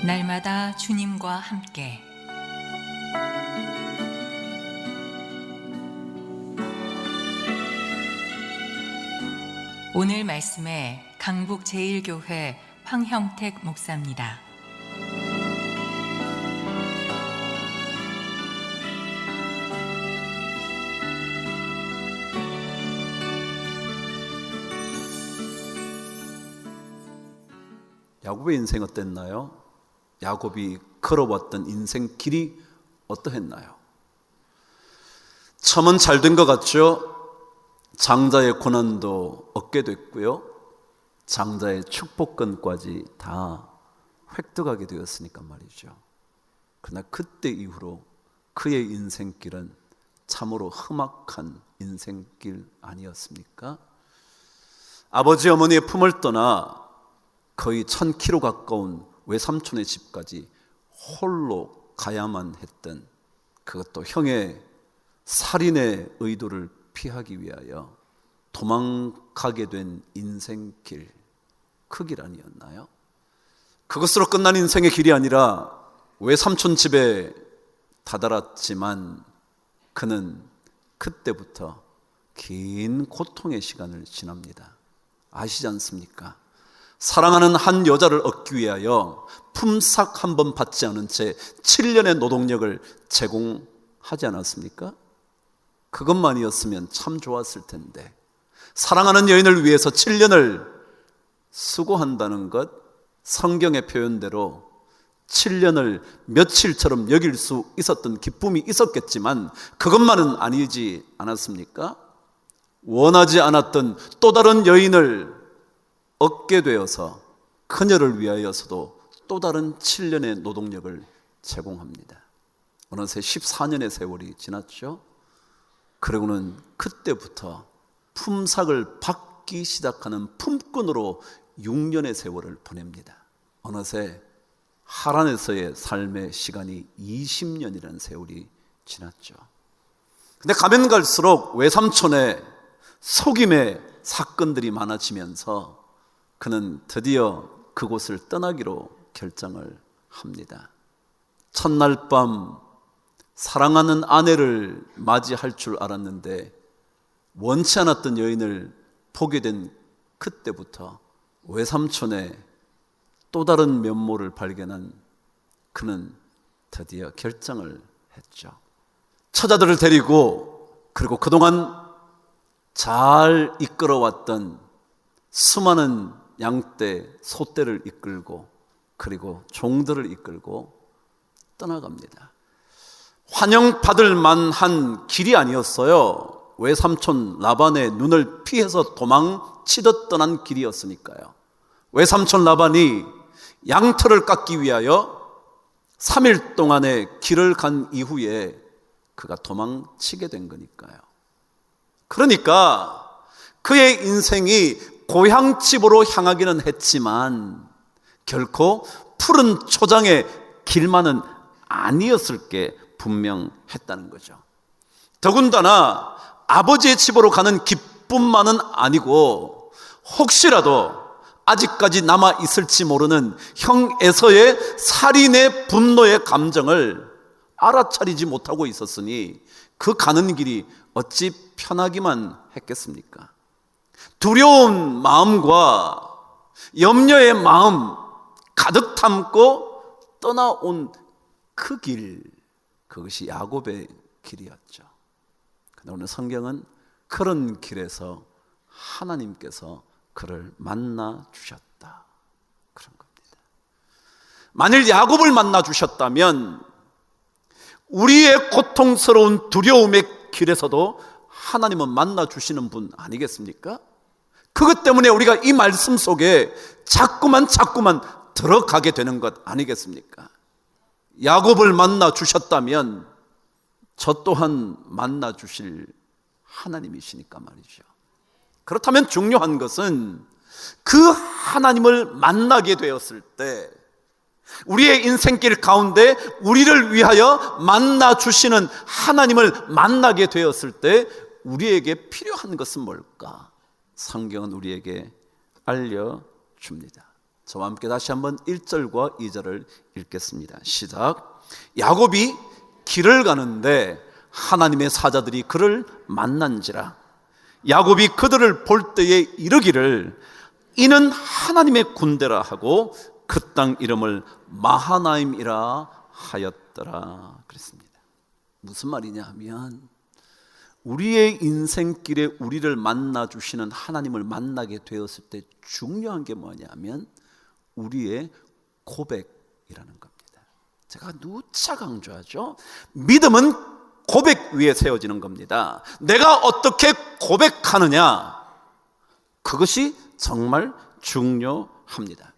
날마다 주님과 함께 오늘 말씀에 강북-제1교회 황형택 목사입니다. 야곱의 인생 어땠나요? 야곱이 걸어왔던 인생 길이 어떠했나요? 처음은 잘 된 것 같죠? 장자의 고난도 얻게 됐고요, 장자의 축복권까지 다 획득하게 되었으니까 말이죠. 그러나 그때 이후로 그의 인생길은 참으로 험악한 인생길 아니었습니까? 아버지 어머니의 품을 떠나 거의 1000km 가까운 외삼촌의 집까지 홀로 가야만 했던, 그것도 형의 살인의 의도를 피하기 위하여 도망가게 된 인생길, 그 길 아니었나요? 그것으로 끝난 인생의 길이 아니라 외삼촌 집에 다다랐지만 그는 그때부터 긴 고통의 시간을 지납니다. 아시지 않습니까? 사랑하는 한 여자를 얻기 위하여 품삯 한 번 받지 않은 채 7년의 노동력을 제공하지 않았습니까? 그것만이었으면 참 좋았을 텐데, 사랑하는 여인을 위해서 7년을 수고한다는 것, 성경의 표현대로 7년을 며칠처럼 여길 수 있었던 기쁨이 있었겠지만 그것만은 아니지 않았습니까? 원하지 않았던 또 다른 여인을 얻게 되어서 그녀를 위하여서도 또 다른 7년의 노동력을 제공합니다. 어느새 14년의 세월이 지났죠. 그리고는 그때부터 품삯을 받기 시작하는 품꾼으로 6년의 세월을 보냅니다. 어느새 하란에서의 삶의 시간이 20년이라는 세월이 지났죠. 근데 가면 갈수록 외삼촌의 속임의 사건들이 많아지면서 그는 드디어 그곳을 떠나기로 결정을 합니다. 첫날 밤 사랑하는 아내를 맞이할 줄 알았는데 원치 않았던 여인을 보게 된 그때부터 외삼촌의 또 다른 면모를 발견한 그는 드디어 결정을 했죠. 처자들을 데리고, 그리고 그동안 잘 이끌어왔던 수많은 양떼, 소떼를 이끌고, 그리고 종들을 이끌고 떠나갑니다. 환영받을 만한 길이 아니었어요. 외삼촌 라반의 눈을 피해서 도망치듯 떠난 길이었으니까요. 외삼촌 라반이 양털을 깎기 위하여 3일 동안의 길을 간 이후에 그가 도망치게 된 거니까요. 그러니까 그의 인생이 고향집으로 향하기는 했지만 결코 푸른 초장의 길만은 아니었을 게 분명했다는 거죠. 더군다나 아버지의 집으로 가는 기쁨만은 아니고 혹시라도 아직까지 남아 있을지 모르는 형 에서의 살인의 분노의 감정을 알아차리지 못하고 있었으니 그 가는 길이 어찌 편하기만 했겠습니까? 두려운 마음과 염려의 마음 가득 담고 떠나온 그 길, 그것이 야곱의 길이었죠. 그런데 오늘 성경은 그런 길에서 하나님께서 그를 만나 주셨다, 그런 겁니다. 만일 야곱을 만나 주셨다면 우리의 고통스러운 두려움의 길에서도 하나님은 만나 주시는 분 아니겠습니까? 그것 때문에 우리가 이 말씀 속에 자꾸만 들어가게 되는 것 아니겠습니까? 야곱을 만나 주셨다면 저 또한 만나 주실 하나님이시니까 말이죠. 그렇다면 중요한 것은 그 하나님을 만나게 되었을 때 우리의 인생길 가운데 우리를 위하여 만나 주시는 하나님을 만나게 되었을 때 우리에게 필요한 것은 뭘까? 성경은 우리에게 알려줍니다. 저와 함께 다시 한번 1절과 2절을 읽겠습니다. 시작. 야곱이 길을 가는데 하나님의 사자들이 그를 만난지라. 야곱이 그들을 볼 때에 이르기를 이는 하나님의 군대라 하고 그 땅 이름을 마하나임이라 하였더라 그랬습니다. 무슨 말이냐 하면 우리의 인생길에 우리를 만나주시는 하나님을 만나게 되었을 때 중요한 게 뭐냐면 우리의 고백이라는 겁니다. 제가 누차 강조하죠. 믿음은 고백 위에 세워지는 겁니다. 내가 어떻게 고백하느냐, 그것이 정말 중요합니다.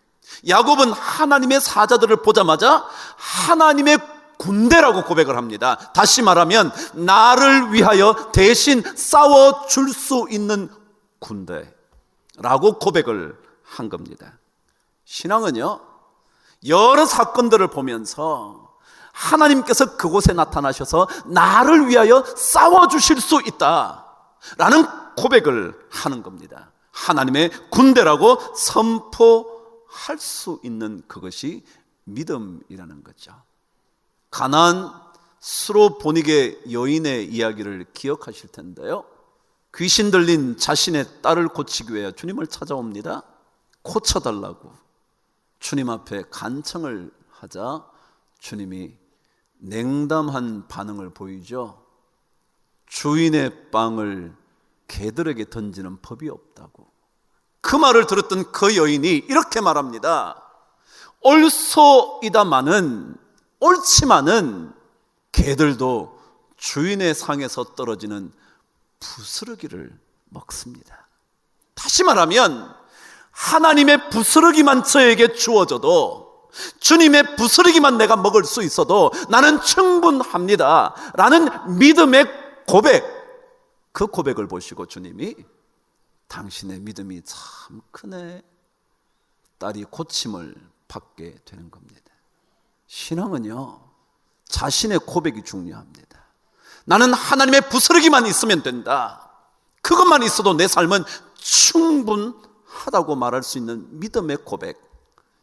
야곱은 하나님의 사자들을 보자마자 하나님의 군대라고 고백을 합니다. 다시 말하면 나를 위하여 대신 싸워줄 수 있는 군대라고 고백을 한 겁니다. 신앙은요, 여러 사건들을 보면서 하나님께서 그곳에 나타나셔서 나를 위하여 싸워주실 수 있다라는 고백을 하는 겁니다. 하나님의 군대라고 선포할 수 있는 그것이 믿음이라는 거죠. 가나안 수로 보니게 여인의 이야기를 기억하실 텐데요. 귀신 들린 자신의 딸을 고치기 위해 주님을 찾아옵니다. 고쳐달라고 주님 앞에 간청을 하자 주님이 냉담한 반응을 보이죠. 주인의 빵을 개들에게 던지는 법이 없다고. 그 말을 들었던 그 여인이 이렇게 말합니다. 옳지만은 개들도 주인의 상에서 떨어지는 부스러기를 먹습니다. 다시 말하면 하나님의 부스러기만 저에게 주어져도, 주님의 부스러기만 내가 먹을 수 있어도 나는 충분합니다 라는 믿음의 고백, 그 고백을 보시고 주님이 당신의 믿음이 참 크네, 딸이 고침을 받게 되는 겁니다. 신앙은요, 자신의 고백이 중요합니다. 나는 하나님의 부스러기만 있으면 된다, 그것만 있어도 내 삶은 충분하다고 말할 수 있는 믿음의 고백,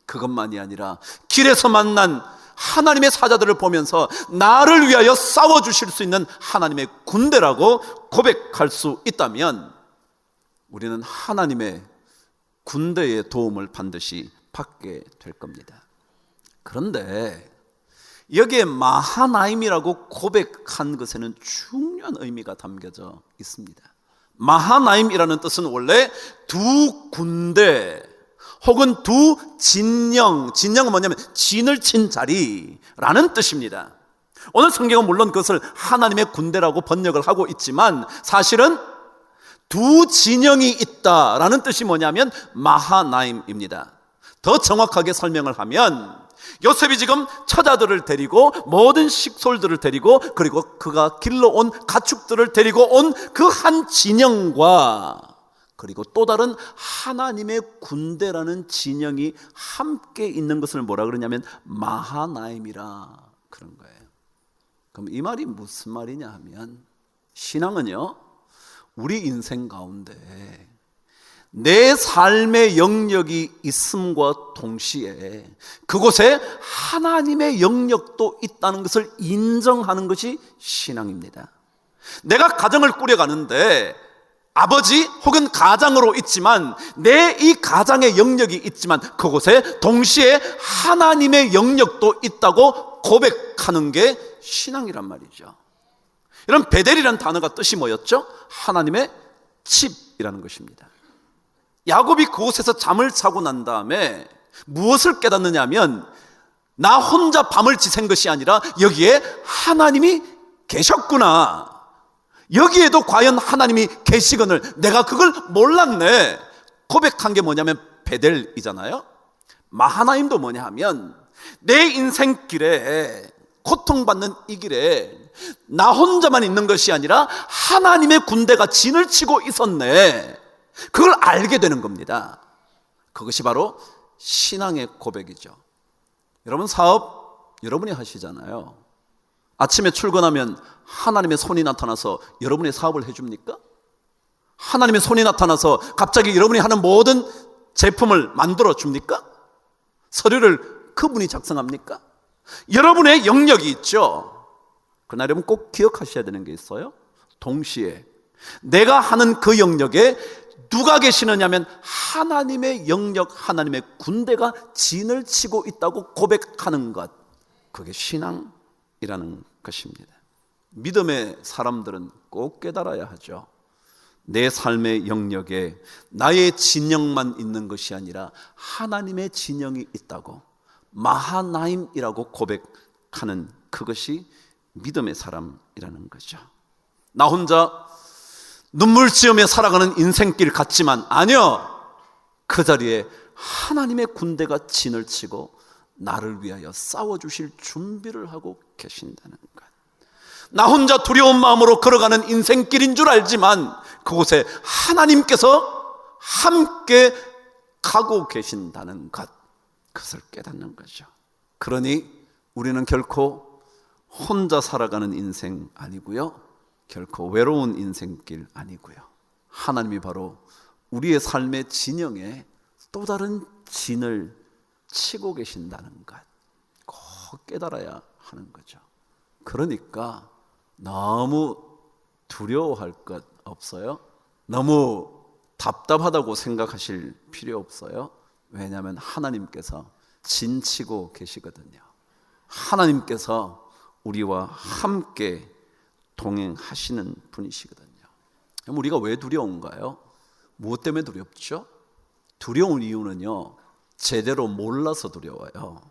그것만이 아니라 길에서 만난 하나님의 사자들을 보면서 나를 위하여 싸워주실 수 있는 하나님의 군대라고 고백할 수 있다면 우리는 하나님의 군대의 도움을 반드시 받게 될 겁니다. 그런데 여기에 마하나임이라고 고백한 것에는 중요한 의미가 담겨져 있습니다. 마하나임이라는 뜻은 원래 두 군대 혹은 두 진영은 뭐냐면 진을 친 자리라는 뜻입니다. 오늘 성경은 물론 그것을 하나님의 군대라고 번역을 하고 있지만 사실은 두 진영이 있다라는 뜻이 뭐냐면 마하나임입니다. 더 정확하게 설명을 하면 요셉이 지금 처자들을 데리고 모든 식솔들을 데리고 그리고 그가 길러온 가축들을 데리고 온 그 한 진영과 그리고 또 다른 하나님의 군대라는 진영이 함께 있는 것을 뭐라 그러냐면 마하나임이라 그런 거예요. 그럼 이 말이 무슨 말이냐 하면 신앙은요, 우리 인생 가운데 내 삶의 영역이 있음과 동시에 그곳에 하나님의 영역도 있다는 것을 인정하는 것이 신앙입니다. 내가 가정을 꾸려가는데 아버지 혹은 가장으로 있지만 내 이 가장의 영역이 있지만 그곳에 동시에 하나님의 영역도 있다고 고백하는 게 신앙이란 말이죠. 이런 베델이라는 단어가 뜻이 뭐였죠? 하나님의 집이라는 것입니다. 야곱이 그곳에서 잠을 자고 난 다음에 무엇을 깨닫느냐 하면 나 혼자 밤을 지샌 것이 아니라 여기에 하나님이 계셨구나, 여기에도 과연 하나님이 계시거늘 내가 그걸 몰랐네, 고백한 게 뭐냐면 베델이잖아요. 마하나임도 뭐냐 하면 내 인생길에 고통받는 이 길에 나 혼자만 있는 것이 아니라 하나님의 군대가 진을 치고 있었네, 그걸 알게 되는 겁니다. 그것이 바로 신앙의 고백이죠. 여러분 사업 여러분이 하시잖아요. 아침에 출근하면 하나님의 손이 나타나서 여러분의 사업을 해줍니까? 하나님의 손이 나타나서 갑자기 여러분이 하는 모든 제품을 만들어 줍니까? 서류를 그분이 작성합니까? 여러분의 영역이 있죠. 그러나 여러분 꼭 기억하셔야 되는 게 있어요. 동시에 내가 하는 그 영역에 누가 계시느냐 하면 하나님의 영역, 하나님의 군대가 진을 치고 있다고 고백하는 것, 그게 신앙이라는 것입니다. 믿음의 사람들은 꼭 깨달아야 하죠. 내 삶의 영역에 나의 진영만 있는 것이 아니라 하나님의 진영이 있다고, 마하나임이라고 고백하는 그것이 믿음의 사람이라는 거죠. 나 혼자 눈물 지으며 살아가는 인생길 같지만 아니요, 그 자리에 하나님의 군대가 진을 치고 나를 위하여 싸워주실 준비를 하고 계신다는 것. 나 혼자 두려운 마음으로 걸어가는 인생길인 줄 알지만 그곳에 하나님께서 함께 가고 계신다는 것, 그것을 깨닫는 거죠. 그러니 우리는 결코 혼자 살아가는 인생 아니고요, 결코 외로운 인생길 아니고요, 하나님이 바로 우리의 삶의 진영에 또 다른 진을 치고 계신다는 것, 꼭 깨달아야 하는 거죠. 그러니까 너무 두려워할 것 없어요. 너무 답답하다고 생각하실 필요 없어요. 왜냐하면 하나님께서 진치고 계시거든요. 하나님께서 우리와 함께 동행하시는 분이시거든요. 우리가 왜 두려운가요? 무엇 때문에 두렵죠? 두려운 이유는요, 제대로 몰라서 두려워요.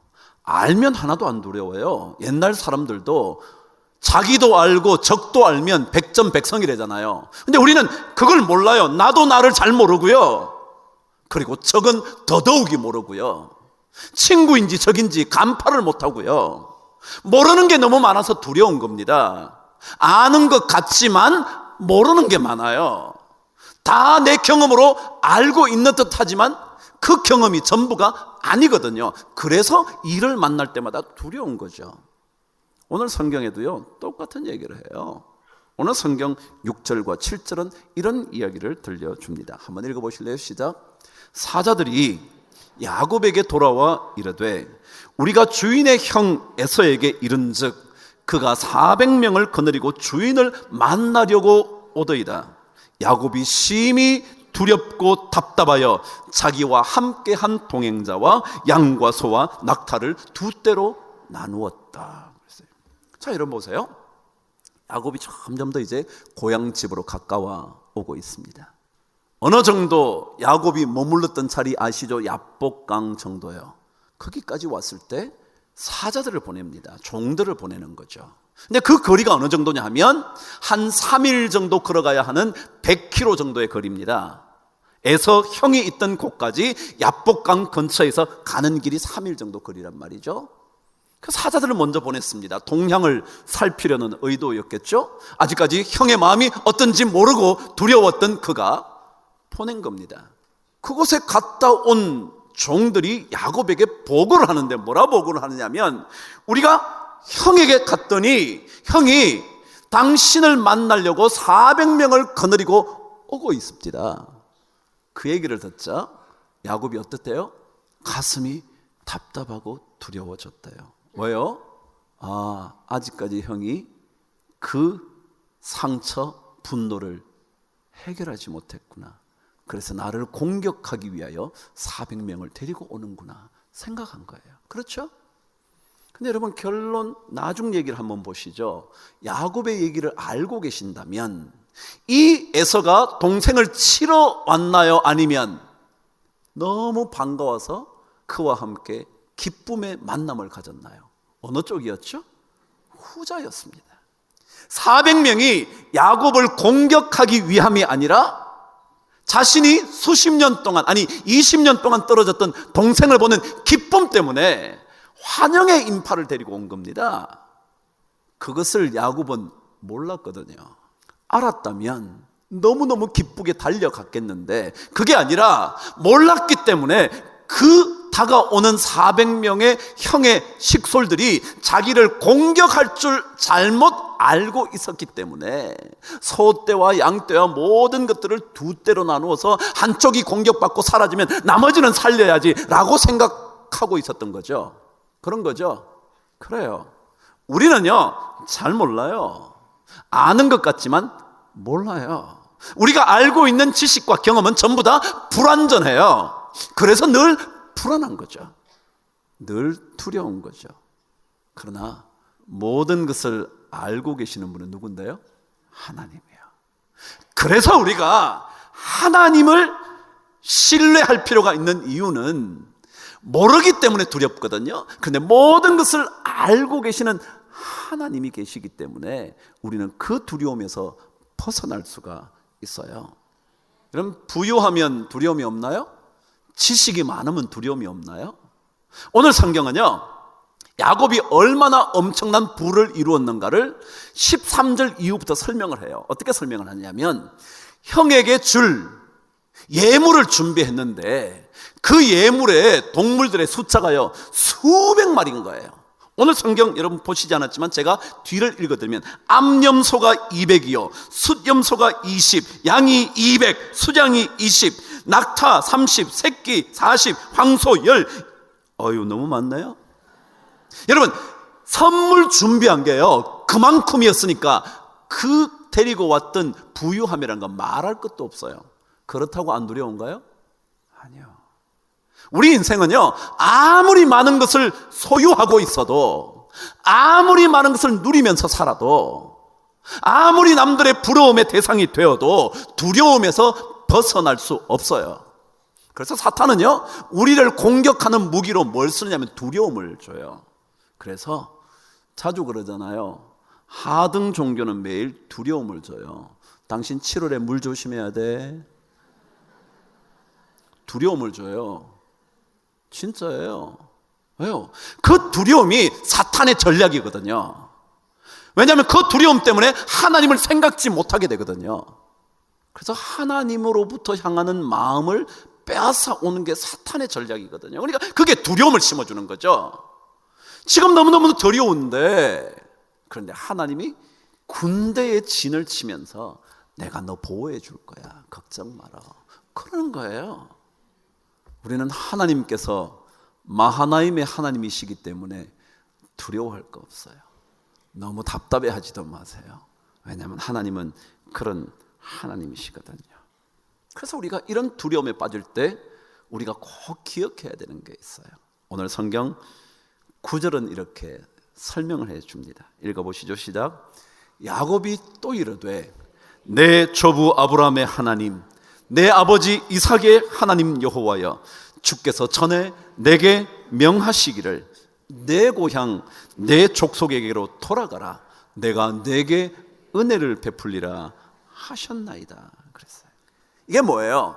알면 하나도 안 두려워요. 옛날 사람들도 자기도 알고 적도 알면 백전백성이래잖아요. 근데 우리는 그걸 몰라요. 나도 나를 잘 모르고요, 그리고 적은 더더욱이 모르고요, 친구인지 적인지 간파를 못하고요, 모르는 게 너무 많아서 두려운 겁니다. 아는 것 같지만 모르는 게 많아요. 다 내 경험으로 알고 있는 듯 하지만 그 경험이 전부가 아니거든요. 그래서 이를 만날 때마다 두려운 거죠. 오늘 성경에도요, 똑같은 얘기를 해요. 오늘 성경 6절과 7절은 이런 이야기를 들려줍니다. 한번 읽어보실래요? 시작. 사자들이 야곱에게 돌아와 이르되 우리가 주인의 형 에서에게 이른즉 그가 400명을 거느리고 주인을 만나려고 오더이다. 야곱이 심히 두렵고 답답하여 자기와 함께한 동행자와 양과 소와 낙타를 두 떼로 나누었다. 자, 여러분 보세요. 야곱이 점점 더 이제 고향 집으로 가까워 오고 있습니다. 어느 정도 야곱이 머물렀던 자리 아시죠? 야복강 정도요. 거기까지 왔을 때 사자들을 보냅니다. 종들을 보내는 거죠. 근데 그 거리가 어느 정도냐 하면 한 3일 정도 걸어가야 하는 100km 정도의 거리입니다. 에서 형이 있던 곳까지 야복강 근처에서 가는 길이 3일 정도 거리란 말이죠. 그 사자들을 먼저 보냈습니다. 동향을 살피려는 의도였겠죠. 아직까지 형의 마음이 어떤지 모르고 두려웠던 그가 보낸 겁니다. 그곳에 갔다 온 종들이 야곱에게 보고를 하는데 뭐라 보고를 하느냐면, 우리가 형에게 갔더니 형이 당신을 만나려고 400명을 거느리고 오고 있습니다. 그 얘기를 듣자 야곱이 어떻대요? 가슴이 답답하고 두려워졌대요. 왜요? 아직까지 형이 그 상처, 분노를 해결하지 못했구나. 그래서 나를 공격하기 위하여 400명을 데리고 오는구나 생각한 거예요. 그렇죠? 근데 여러분, 결론 나중 얘기를 한번 보시죠. 야곱의 얘기를 알고 계신다면 이 에서가 동생을 치러 왔나요? 아니면 너무 반가워서 그와 함께 기쁨의 만남을 가졌나요? 어느 쪽이었죠? 후자였습니다. 400명이 야곱을 공격하기 위함이 아니라 자신이 수십 년 동안, 아니 20년 동안 떨어졌던 동생을 보는 기쁨 때문에 환영의 인파를 데리고 온 겁니다. 그것을 야곱은 몰랐거든요. 알았다면 너무너무 기쁘게 달려갔겠는데 그게 아니라 몰랐기 때문에 그 다가오는 400명의 형의 식솔들이 자기를 공격할 줄 잘못 알고 있었기 때문에 소떼와 양떼와 모든 것들을 두 떼로 나누어서 한쪽이 공격받고 사라지면 나머지는 살려야지 라고 생각한 생각하고 있었던 거죠. 그런 거죠. 그래요. 우리는요, 잘 몰라요. 아는 것 같지만 몰라요. 우리가 알고 있는 지식과 경험은 전부 다 불완전해요. 그래서 늘 불안한 거죠. 늘 두려운 거죠. 그러나 모든 것을 알고 계시는 분은 누군데요? 하나님이에요. 그래서 우리가 하나님을 신뢰할 필요가 있는 이유는 모르기 때문에 두렵거든요. 그런데 모든 것을 알고 계시는 하나님이 계시기 때문에 우리는 그 두려움에서 벗어날 수가 있어요. 그럼 부유하면 두려움이 없나요? 지식이 많으면 두려움이 없나요? 오늘 성경은요, 야곱이 얼마나 엄청난 부를 이루었는가를 13절 이후부터 설명을 해요. 어떻게 설명을 하냐면, 형에게 줄 예물을 준비했는데 그 예물에 동물들의 숫자가요 수백 마리인 거예요. 오늘 성경 여러분 보시지 않았지만 제가 뒤를 읽어드리면, 암염소가 200이요, 숫염소가 20, 양이 200, 수장이 20, 낙타 30, 새끼 40, 황소 10. 어휴, 너무 많네요. 여러분, 선물 준비한 게요 그만큼이었으니까 그 데리고 왔던 부유함이라는 건 말할 것도 없어요. 그렇다고 안 두려운가요? 아니요. 우리 인생은요, 아무리 많은 것을 소유하고 있어도, 아무리 많은 것을 누리면서 살아도, 아무리 남들의 부러움의 대상이 되어도 두려움에서 벗어날 수 없어요. 그래서 사탄은요, 우리를 공격하는 무기로 뭘 쓰느냐면 두려움을 줘요. 그래서 자주 그러잖아요. 하등 종교는 매일 두려움을 줘요. 당신 7월에 물 조심해야 돼. 두려움을 줘요. 진짜예요. 왜요? 그 두려움이 사탄의 전략이거든요. 왜냐하면 그 두려움 때문에 하나님을 생각지 못하게 되거든요. 그래서 하나님으로부터 향하는 마음을 빼앗아 오는 게 사탄의 전략이거든요. 그러니까 그게 두려움을 심어주는 거죠. 지금 너무너무 두려운데, 그런데 하나님이 군대의 진을 치면서 내가 너 보호해 줄 거야, 걱정 마라, 그러는 거예요. 우리는 하나님께서 마하나임의 하나님이시기 때문에 두려워할 거 없어요. 너무 답답해하지도 마세요. 왜냐하면 하나님은 그런 하나님이시거든요. 그래서 우리가 이런 두려움에 빠질 때 우리가 꼭 기억해야 되는 게 있어요. 오늘 성경 9절은 이렇게 설명을 해줍니다. 읽어보시죠. 시작. 야곱이 또 이르되, 내 조부 아브라함의 하나님, 내 아버지 이삭의 하나님 여호와여, 주께서 전에 내게 명하시기를 내 고향 내 족속에게로 돌아가라, 내가 내게 은혜를 베풀리라 하셨나이다 그랬어요. 이게 뭐예요?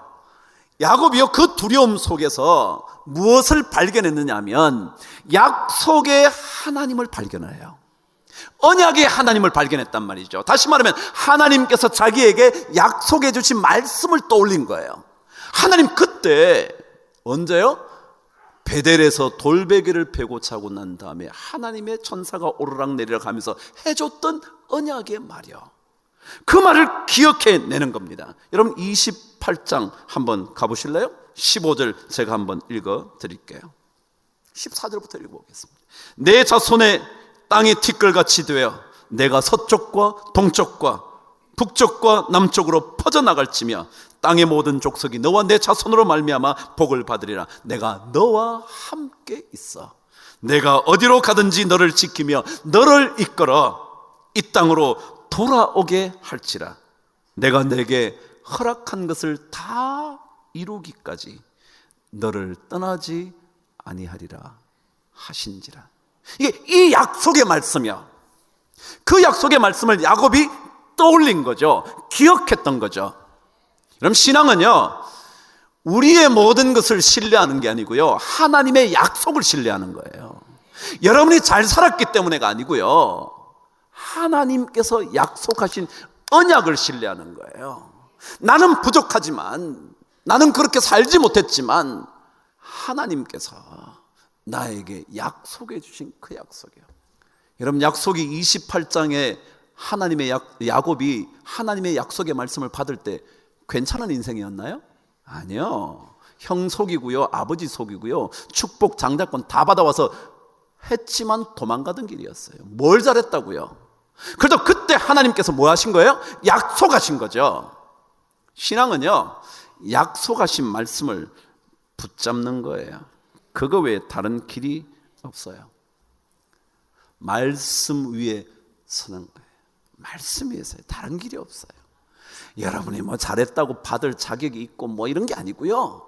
야곱이요, 그 두려움 속에서 무엇을 발견했느냐 하면 약속의 하나님을 발견해요. 언약의 하나님을 발견했단 말이죠. 다시 말하면 하나님께서 자기에게 약속해 주신 말씀을 떠올린 거예요. 하나님 그때 언제요? 베델에서 돌베개를 베고 자고 난 다음에 하나님의 천사가 오르락내리락 하면서 해줬던 언약의 말이요, 그 말을 기억해내는 겁니다. 여러분 28장 한번 가보실래요? 15절 제가 한번 읽어드릴게요. 14절부터 읽어보겠습니다. 내 자손의 땅이 티끌같이 되어 내가 서쪽과 동쪽과 북쪽과 남쪽으로 퍼져나갈지며 땅의 모든 족속이 너와 내 자손으로 말미암아 복을 받으리라. 내가 너와 함께 있어 내가 어디로 가든지 너를 지키며 너를 이끌어 이 땅으로 돌아오게 할지라. 내가 내게 허락한 것을 다 이루기까지 너를 떠나지 아니하리라 하신지라. 이게 이 약속의 말씀이야. 그 약속의 말씀을 야곱이 떠올린 거죠. 기억했던 거죠. 그럼 신앙은요, 우리의 모든 것을 신뢰하는 게 아니고요, 하나님의 약속을 신뢰하는 거예요. 여러분이 잘 살았기 때문에가 아니고요, 하나님께서 약속하신 언약을 신뢰하는 거예요. 나는 부족하지만, 나는 그렇게 살지 못했지만 하나님께서 나에게 약속해 주신 그 약속이에요. 여러분, 약속이 28장에 하나님의 야곱이 하나님의 약속의 말씀을 받을 때 괜찮은 인생이었나요? 아니요. 형 속이고요, 아버지 속이고요, 축복 장자권 다 받아와서 했지만 도망가던 길이었어요. 뭘 잘했다고요? 그래서 그때 하나님께서 뭐 하신 거예요? 약속하신 거죠. 신앙은요, 약속하신 말씀을 붙잡는 거예요. 그거 외에 다른 길이 없어요. 말씀 위에 서는 거예요. 말씀 위에서요. 다른 길이 없어요. 여러분이 뭐 잘했다고 받을 자격이 있고 뭐 이런 게 아니고요.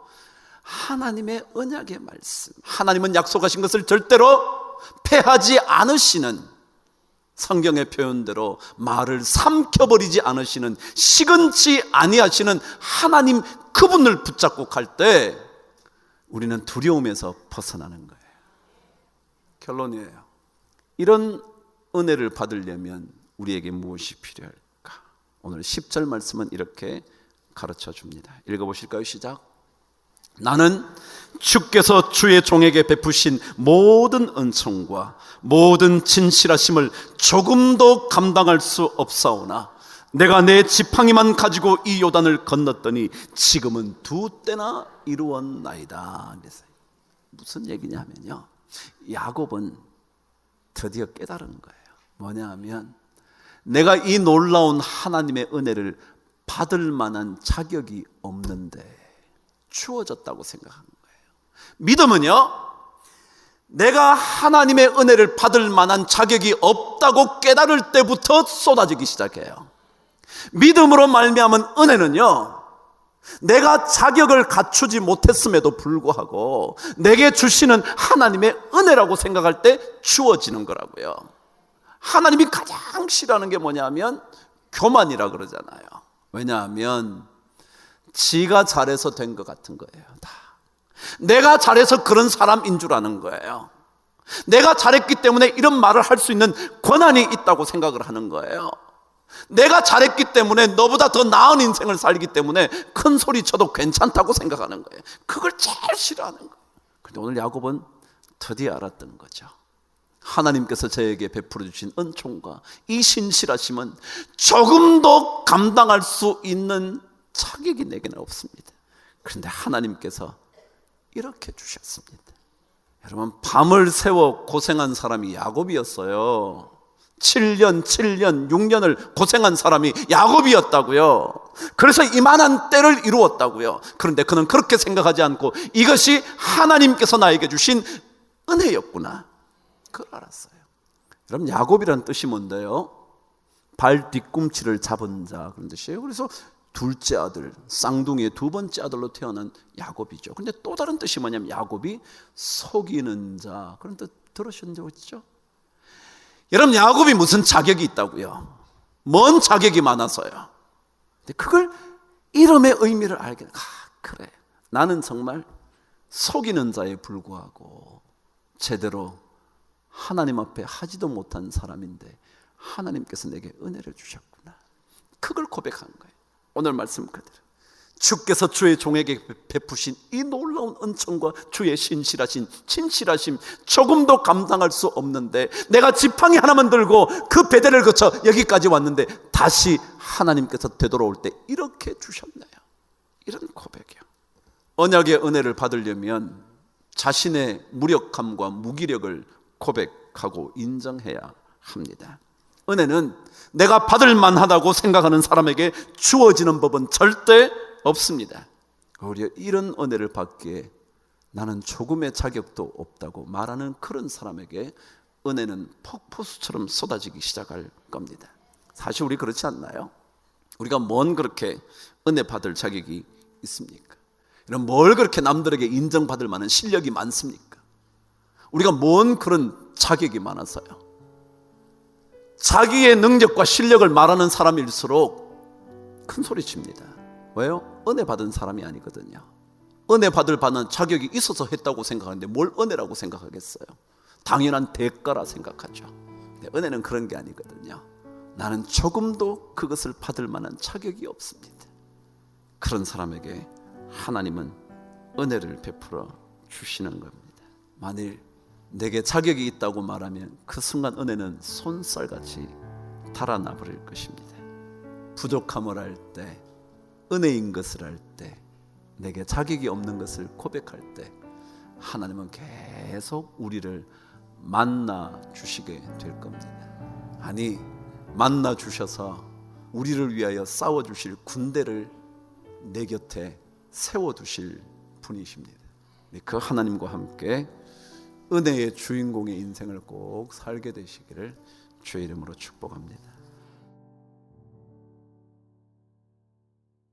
하나님의 언약의 말씀, 하나님은 약속하신 것을 절대로 패하지 않으시는, 성경의 표현대로 말을 삼켜버리지 않으시는, 시건치 아니하시는 하나님, 그분을 붙잡고 갈 때 우리는 두려움에서 벗어나는 거예요. 결론이에요. 이런 은혜를 받으려면 우리에게 무엇이 필요할까? 오늘 10절 말씀은 이렇게 가르쳐 줍니다. 읽어보실까요? 시작. 나는 주께서 주의 종에게 베푸신 모든 은총과 모든 진실하심을 조금도 감당할 수 없사오나 내가 내 지팡이만 가지고 이 요단을 건넜더니 지금은 2때나 이루었나이다. 무슨 얘기냐 하면요, 야곱은 드디어 깨달은 거예요. 뭐냐 하면 내가 이 놀라운 하나님의 은혜를 받을 만한 자격이 없는데 주어졌다고 생각한 거예요. 믿음은요, 내가 하나님의 은혜를 받을 만한 자격이 없다고 깨달을 때부터 쏟아지기 시작해요. 믿음으로 말미암은 은혜는요, 내가 자격을 갖추지 못했음에도 불구하고 내게 주시는 하나님의 은혜라고 생각할 때 주어지는 거라고요. 하나님이 가장 싫어하는 게 뭐냐면 교만이라 그러잖아요. 왜냐하면 지가 잘해서 된 것 같은 거예요. 다 내가 잘해서 그런 사람인 줄 아는 거예요. 내가 잘했기 때문에 이런 말을 할 수 있는 권한이 있다고 생각을 하는 거예요. 내가 잘했기 때문에 너보다 더 나은 인생을 살기 때문에 큰 소리 쳐도 괜찮다고 생각하는 거예요. 그걸 제일 싫어하는 거예요. 그런데 오늘 야곱은 드디어 알았던 거죠. 하나님께서 저에게 베풀어 주신 은총과 이 신실하심은 조금도 감당할 수 있는 자격이 내게는 없습니다. 그런데 하나님께서 이렇게 주셨습니다. 여러분, 밤을 새워 고생한 사람이 야곱이었어요. 7년, 6년을 고생한 사람이 야곱이었다고요. 그래서 이만한 때를 이루었다고요. 그런데 그는 그렇게 생각하지 않고 이것이 하나님께서 나에게 주신 은혜였구나, 그걸 알았어요. 여러분, 야곱이라는 뜻이 뭔데요? 발 뒤꿈치를 잡은 자, 그런 뜻이에요. 그래서 둘째 아들, 쌍둥이의 2번째 아들로 태어난 야곱이죠. 근데 또 다른 뜻이 뭐냐면 야곱이 속이는 자, 그런 뜻 들으신 적 있죠? 여러분, 야곱이 무슨 자격이 있다고요? 뭔 자격이 많아서요? 근데 그걸 이름의 의미를 알게, 그래, 나는 정말 속이는 자에 불구하고 제대로 하나님 앞에 하지도 못한 사람인데 하나님께서 내게 은혜를 주셨구나, 그걸 고백한 거예요. 오늘 말씀 그대로 주께서 주의 종에게 베푸신 이 놀라운 은총과 주의 신실하심, 진실하심 조금도 감당할 수 없는데 내가 지팡이 하나만 들고 그 배대를 거쳐 여기까지 왔는데 다시 하나님께서 되돌아올 때 이렇게 주셨네요. 이런 고백이요. 언약의 은혜를 받으려면 자신의 무력함과 무기력을 고백하고 인정해야 합니다. 은혜는 내가 받을 만하다고 생각하는 사람에게 주어지는 법은 절대 없습니다. 오히려 이런 은혜를 받기에 나는 조금의 자격도 없다고 말하는 그런 사람에게 은혜는 폭포수처럼 쏟아지기 시작할 겁니다. 사실 우리 그렇지 않나요? 우리가 뭔 그렇게 은혜 받을 자격이 있습니까? 이런 뭘 그렇게 남들에게 인정받을 만한 실력이 많습니까? 우리가 뭔 그런 자격이 많아서요? 자기의 능력과 실력을 말하는 사람일수록 큰 소리 칩니다. 왜요? 은혜 받은 사람이 아니거든요. 은혜 받을 받는 자격이 있어서 했다고 생각하는데 뭘 은혜라고 생각하겠어요? 당연한 대가라 생각하죠. 근데 은혜는 그런 게 아니거든요. 나는 조금도 그것을 받을 만한 자격이 없습니다. 그런 사람에게 하나님은 은혜를 베풀어 주시는 겁니다. 만일 내게 자격이 있다고 말하면 그 순간 은혜는 손살같이 달아나 버릴 것입니다. 부족함을 알 때, 은혜인 것을 알 때 내게 자격이 없는 것을 고백할 때 하나님은 계속 우리를 만나 주시게 될 겁니다. 아니, 만나 주셔서 우리를 위하여 싸워 주실 군대를 내 곁에 세워 두실 분이십니다. 그 하나님과 함께 은혜의 주인공의 인생을 꼭 살게 되시기를 주의 이름으로 축복합니다.